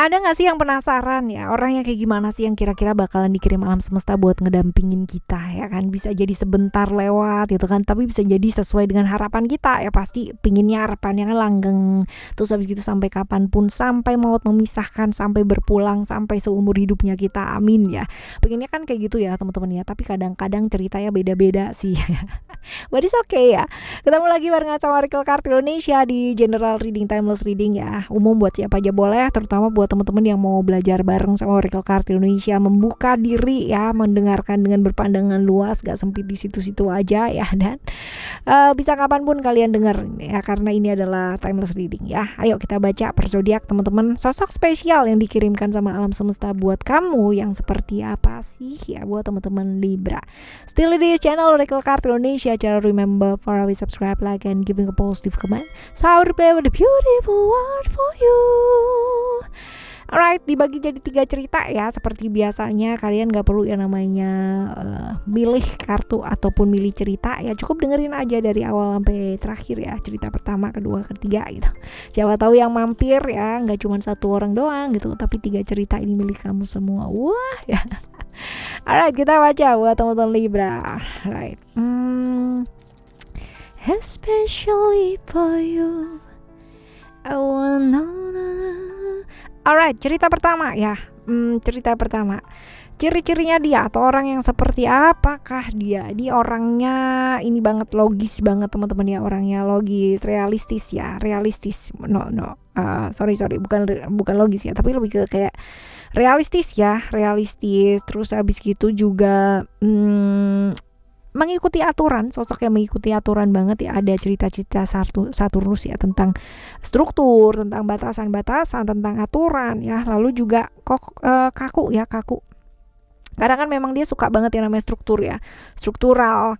Ada nggak sih yang penasaran ya, orang yang kayak gimana sih yang kira-kira bakalan dikirim alam semesta buat ngedampingin kita ya kan? Bisa jadi sebentar lewat gitu kan, tapi bisa jadi sesuai dengan harapan kita ya, pasti pinginnya harapannya kan langgeng. Terus habis gitu sampai kapanpun, sampai maut memisahkan, sampai berpulang, sampai seumur hidupnya kita, amin ya. Pengennya kan kayak gitu ya teman-teman ya, tapi kadang-kadang ceritanya beda-beda sih. But it's okay ya. Ketemu lagi barengan sama Oracle Card Indonesia di General Reading, Timeless Reading ya. Umum buat siapa aja boleh, terutama buat teman-teman yang mau belajar bareng sama Oracle Card Indonesia, membuka diri ya, mendengarkan dengan berpandangan luas, gak sempit di situ-situ aja ya. Dan bisa kapanpun kalian dengar ya, karena ini adalah Timeless Reading ya. Ayo kita baca per zodiak teman-teman. Sosok spesial yang dikirimkan sama alam semesta buat kamu yang seperti apa sih ya, buat teman-teman Libra. Still di channel Oracle Card Indonesia. Jangan remember for always subscribe, like, and giving a positive comment. So I will prepare the beautiful word for you. Alright, dibagi jadi 3 cerita ya. Seperti biasanya kalian gak perlu yang namanya milih kartu ataupun milih cerita ya. Cukup dengerin aja dari awal sampai terakhir ya. Cerita pertama, kedua, ketiga gitu. Siapa tahu yang mampir ya, gak cuma 1 orang doang gitu, tapi 3 cerita ini milik kamu semua. Wah ya. Alright, kita baca buat teman-teman Libra. Alright. Especially for you, I wanna know. Alright, cerita pertama ya. Cerita pertama. Ciri-cirinya dia atau orang yang seperti apakah dia? Dia orangnya ini banget, logis banget teman-teman ya, orangnya logis, realistis ya, realistis. Sorry, bukan logis ya, tapi lebih ke kayak realistis ya, realistis. Terus habis gitu juga mengikuti aturan, sosok yang mengikuti aturan banget ya. Ada cerita-cerita Saturnus ya, tentang struktur, tentang batasan-batasan, tentang aturan ya. Lalu juga kaku ya, kaku. Kadang kan memang dia suka banget yang namanya struktur ya, struktural,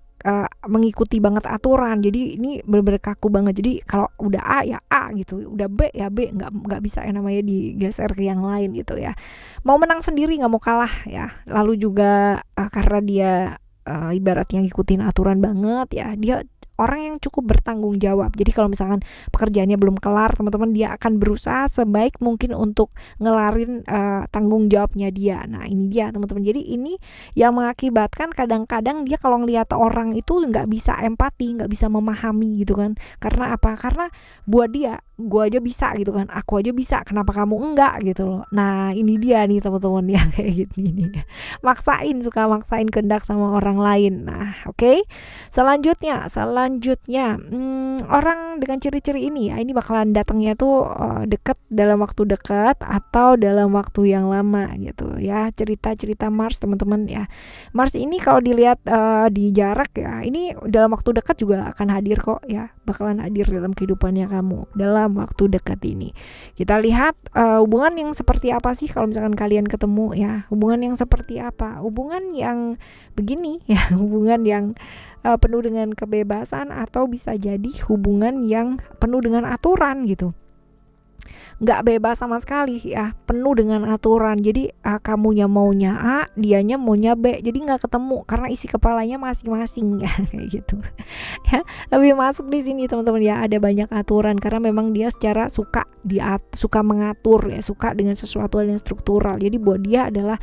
mengikuti banget aturan. Jadi ini bener-bener kaku banget. Jadi kalau udah A ya A gitu, udah B ya B, nggak bisa yang namanya digeser ke yang lain gitu ya. Mau menang sendiri, nggak mau kalah ya. Lalu juga karena dia ibaratnya ngikutin aturan banget ya, dia orang yang cukup bertanggung jawab. Jadi kalau misalkan pekerjaannya belum kelar teman-teman, dia akan berusaha sebaik mungkin untuk ngelarin tanggung jawabnya dia. Nah ini dia teman-teman. Jadi ini yang mengakibatkan kadang-kadang dia kalau ngelihat orang itu nggak bisa empati, nggak bisa memahami gitu kan. Karena apa? Karena buat dia, gue aja bisa gitu kan, aku aja bisa, kenapa kamu enggak gitu loh. Nah ini dia nih teman-teman yang kayak gitu nih, suka maksain kehendak sama orang lain. Nah oke. Selanjutnya orang dengan ciri-ciri ini ya, ini bakalan datangnya tuh deket, dalam waktu dekat atau dalam waktu yang lama gitu ya. Cerita Mars teman-teman ya. Mars ini kalau dilihat di jarak ya, ini dalam waktu dekat juga akan hadir kok ya, bakalan hadir dalam kehidupannya kamu dalam waktu dekat ini. Kita lihat hubungan yang seperti apa sih kalau misalkan kalian ketemu ya. Hubungan yang seperti apa? Hubungan yang begini ya, hubungan yang penuh dengan kebebasan, atau bisa jadi hubungan yang penuh dengan aturan gitu. Nggak bebas sama sekali ya, penuh dengan aturan. Jadi kamunya maunya A, dianya maunya B, jadi nggak ketemu karena isi kepalanya masing-masing ya, kayak gitu ya. Lebih masuk di sini teman-teman ya, ada banyak aturan karena memang dia secara suka mengatur ya, suka dengan sesuatu yang struktural. Jadi buat dia adalah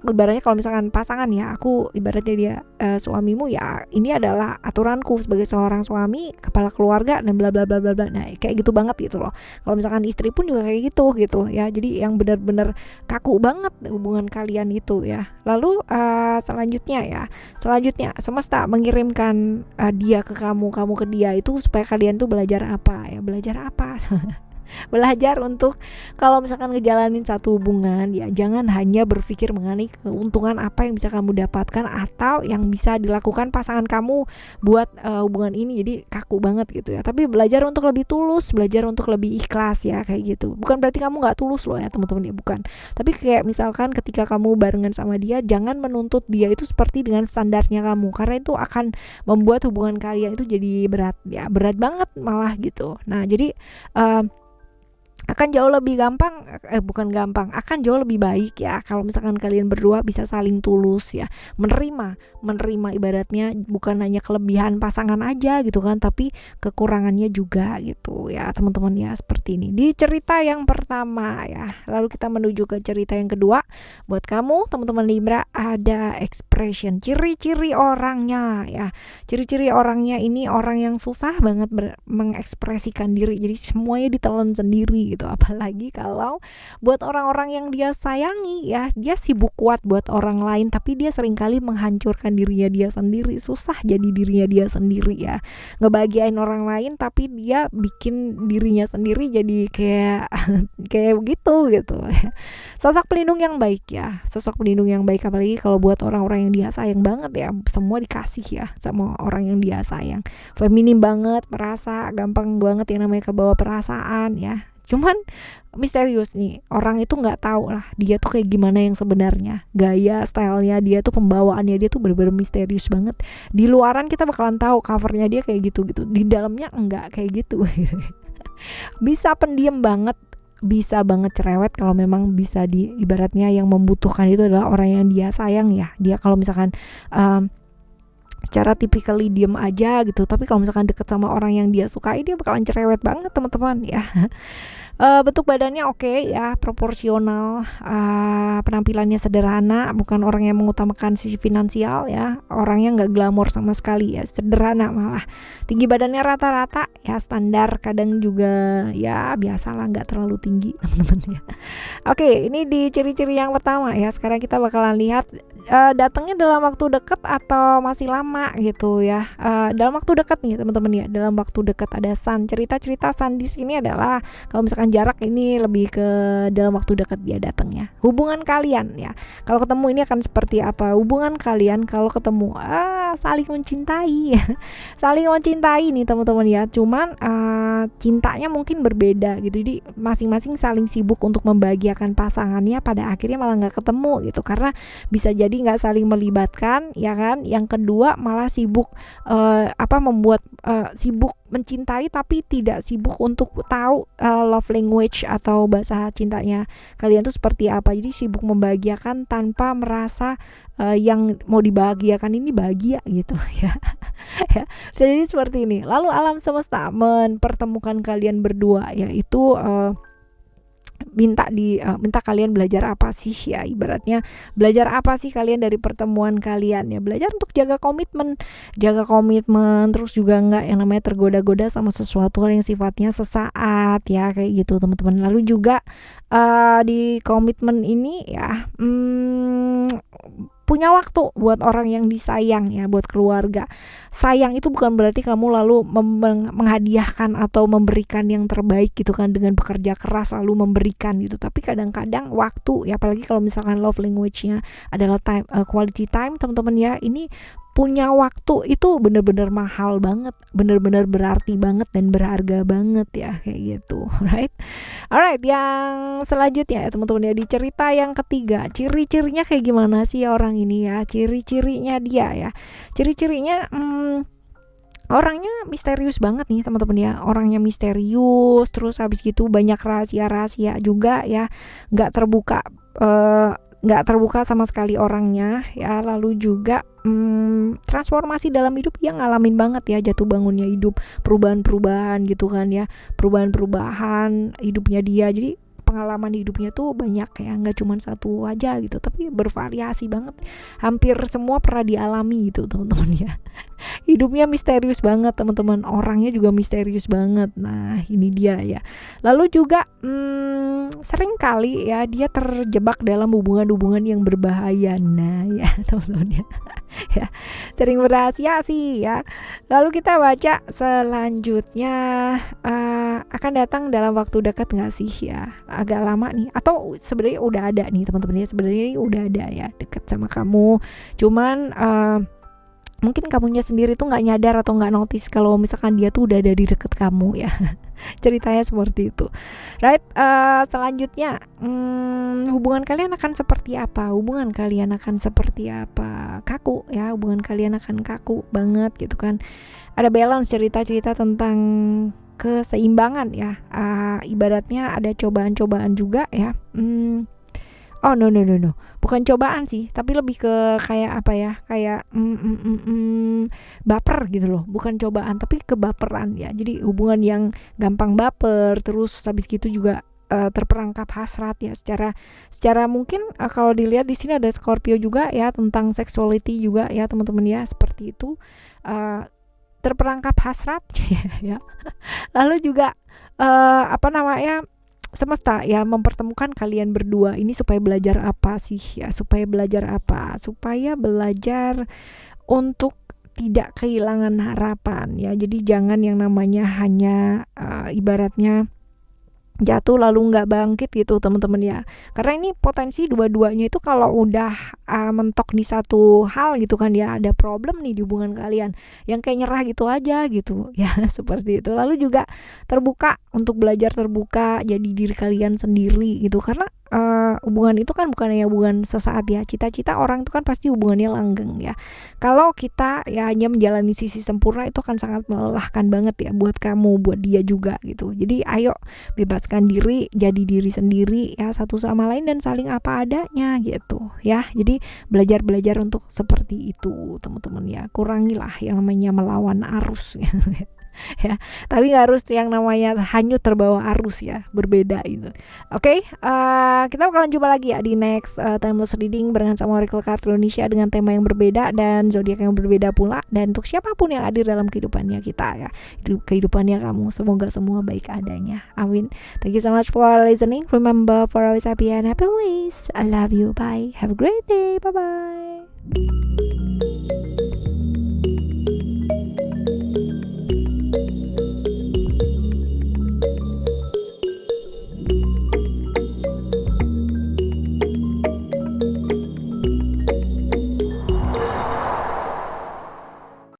ibaratnya kalau misalkan pasangan ya, aku ibaratnya dia suamimu ya, ini adalah aturanku sebagai seorang suami, kepala keluarga, dan bla bla bla bla bla. Nah kayak gitu banget gitu loh. Kalau misalkan istri pun juga kayak gitu ya. Jadi yang benar-benar kaku banget hubungan kalian itu ya. Lalu selanjutnya semesta mengirimkan dia ke kamu ke dia itu supaya kalian tuh belajar apa ya? Belajar untuk kalau misalkan ngejalanin satu hubungan ya, jangan hanya berpikir mengenai keuntungan apa yang bisa kamu dapatkan atau yang bisa dilakukan pasangan kamu buat hubungan ini. Jadi kaku banget gitu ya, tapi belajar untuk lebih tulus, belajar untuk lebih ikhlas ya, kayak gitu. Bukan berarti kamu gak tulus loh ya teman-teman ya, bukan. Tapi kayak misalkan ketika kamu barengan sama dia, jangan menuntut dia itu seperti dengan standarnya kamu, karena itu akan membuat hubungan kalian itu jadi berat banget malah gitu. Nah jadi akan jauh lebih gampang, bukan gampang, akan jauh lebih baik ya kalau misalkan kalian berdua bisa saling tulus ya, menerima ibaratnya bukan hanya kelebihan pasangan aja gitu kan, tapi kekurangannya juga gitu ya teman-teman ya, seperti ini di cerita yang pertama ya. Lalu kita menuju ke cerita yang kedua. Buat kamu teman-teman Libra, ada expression, ciri-ciri orangnya ya. Ciri-ciri orangnya ini orang yang susah banget mengekspresikan diri, jadi semuanya ditelan sendiri gitu. Apalagi kalau buat orang-orang yang dia sayangi ya, dia sibuk kuat buat orang lain, tapi dia seringkali menghancurkan dirinya dia sendiri, susah jadi dirinya dia sendiri ya, ngebahagiain orang lain tapi dia bikin dirinya sendiri jadi kayak kayak begitu gitu. Sosok pelindung yang baik ya, sosok pelindung yang baik, apalagi kalau buat orang-orang yang dia sayang banget ya, semua dikasih ya sama orang yang dia sayang. Feminim banget, merasa gampang banget yang namanya kebawa perasaan ya. Cuman misterius nih, orang itu nggak tahu lah dia tuh kayak gimana yang sebenarnya, gaya stylenya dia tuh, pembawaannya dia tuh bener-bener misterius banget. Di luaran kita bakalan tahu covernya dia kayak gitu, di dalamnya enggak kayak gitu. Bisa pendiam banget, bisa banget cerewet kalau memang bisa ibaratnya yang membutuhkan itu adalah orang yang dia sayang ya. Dia kalau misalkan secara typically diem aja gitu, tapi kalau misalkan deket sama orang yang dia sukai, dia bakalan cerewet banget teman-teman ya. Bentuk badannya oke ya, proporsional, penampilannya sederhana, bukan orang yang mengutamakan sisi finansial ya, orangnya nggak glamor sama sekali ya, sederhana malah. Tinggi badannya rata-rata ya, standar, kadang juga ya biasalah, nggak terlalu tinggi teman-teman ya. Oke, ini di ciri-ciri yang pertama ya. Sekarang kita bakalan lihat datangnya dalam waktu dekat atau masih lama gitu ya. Dalam waktu dekat nih teman-teman ya, dalam waktu dekat ada Sun. Cerita-cerita Sun di sini adalah kalau misalkan jarak, ini lebih ke dalam waktu dekat dia datangnya. Hubungan kalian ya, kalau ketemu ini akan seperti apa? Hubungan kalian kalau ketemu saling mencintai. Saling mencintai nih teman-teman ya. Cuman cintanya mungkin berbeda gitu. Jadi masing-masing saling sibuk untuk membahagiakan pasangannya, pada akhirnya malah nggak ketemu gitu, karena bisa jadi nggak saling melibatkan ya kan. Yang kedua malah sibuk membuat sibuk mencintai tapi tidak sibuk untuk tahu love language atau bahasa cintanya kalian tuh seperti apa. Jadi sibuk membahagiakan tanpa merasa yang mau dibahagiakan ini bahagia gitu ya. Ya, jadi seperti ini. Lalu alam semesta mempertemukan kalian berdua, yaitu minta kalian belajar apa sih ya, ibaratnya belajar apa sih kalian dari pertemuan kalian ya. Belajar untuk jaga komitmen, terus juga nggak yang namanya tergoda-goda sama sesuatu yang sifatnya sesaat ya, kayak gitu teman-teman. Lalu juga di komitmen ini ya, punya waktu buat orang yang disayang ya, buat keluarga. Sayang itu bukan berarti kamu lalu menghadiahkan atau memberikan yang terbaik gitu kan, dengan bekerja keras lalu memberikan gitu. Tapi kadang-kadang waktu ya, apalagi kalau misalkan love language-nya adalah time, quality time teman-teman ya, ini punya waktu itu bener-bener mahal banget, bener-bener berarti banget dan berharga banget ya, kayak gitu. Alright, yang selanjutnya ya teman-teman ya, di cerita yang ketiga, ciri-cirinya kayak gimana sih orang ini ya. Ciri-cirinya dia ya, ciri-cirinya orangnya misterius banget nih teman-teman ya, orangnya misterius, terus habis gitu banyak rahasia-rahasia juga ya, nggak terbuka sama sekali orangnya ya. Lalu juga transformasi dalam hidup dia ngalamin banget ya, jatuh bangunnya hidup, perubahan-perubahan gitu kan ya, perubahan-perubahan hidupnya dia. Jadi pengalaman hidupnya tuh banyak ya, nggak cuma satu aja gitu, tapi bervariasi banget, hampir semua pernah dialami gitu teman-teman ya. Hidupnya misterius banget teman-teman, orangnya juga misterius banget. Nah ini dia ya. Lalu juga sering kali ya dia terjebak dalam hubungan-hubungan yang berbahaya. Nah ya teman-teman ya, ya sering berasia sih ya. Lalu kita baca selanjutnya, akan datang dalam waktu dekat nggak sih ya, agak lama nih, atau sebenarnya udah ada nih teman-teman ya, sebenarnya udah ada ya deket sama kamu, cuman mungkin kamunya sendiri tuh nggak nyadar atau nggak notice kalau misalkan dia tuh udah ada di deket kamu ya. Ceritanya seperti itu. Selanjutnya hubungan kalian akan seperti apa? Hubungan kalian akan seperti apa? Kaku ya, hubungan kalian akan kaku banget gitu kan. Ada balance, cerita-cerita tentang keseimbangan ya. Ibaratnya ada cobaan-cobaan juga ya. Oh no no no no, bukan cobaan sih, tapi lebih ke kayak apa ya, kayak baper gitu loh, bukan cobaan tapi kebaperan ya. Jadi hubungan yang gampang baper, terus habis gitu juga terperangkap hasrat ya. Secara mungkin kalau dilihat di sini ada Scorpio juga ya, tentang sexuality juga ya teman-teman ya, seperti itu. Terperangkap hasrat ya. Lalu juga apa namanya, semesta ya mempertemukan kalian berdua ini supaya belajar apa sih ya, supaya belajar apa, supaya belajar untuk tidak kehilangan harapan ya. Jadi jangan yang namanya hanya ibaratnya jatuh lalu nggak bangkit gitu teman-teman ya, karena ini potensi dua-duanya itu kalau udah mentok di satu hal gitu kan ya, ada problem nih di hubungan kalian yang kayak nyerah gitu aja gitu ya. Seperti itu. Lalu juga terbuka untuk belajar, terbuka jadi diri kalian sendiri gitu, karena hubungan itu kan bukan hanya hubungan sesaat ya. Cita-cita orang itu kan pasti hubungannya langgeng ya. Kalau kita ya hanya menjalani sisi sempurna, itu akan sangat melelahkan banget ya buat kamu, buat dia juga gitu. Jadi ayo bebaskan diri, jadi diri sendiri ya, satu sama lain dan saling apa adanya gitu ya. Jadi belajar untuk seperti itu teman-teman ya. Kurangilah yang namanya melawan arus ya, tapi nggak harus yang namanya hanyut terbawa arus ya, berbeda itu. Oke, kita bakalan jumpa lagi ya di next timeless reading barengan sama Oracle Card Indonesia dengan tema yang berbeda dan zodiak yang berbeda pula. Dan untuk siapapun yang hadir dalam kehidupannya kita ya, kehidupannya kamu, semoga semua baik adanya, amin. Thank you so much for listening. Remember, for always happy and happy ways. I love you. Bye. Have a great day. Bye bye.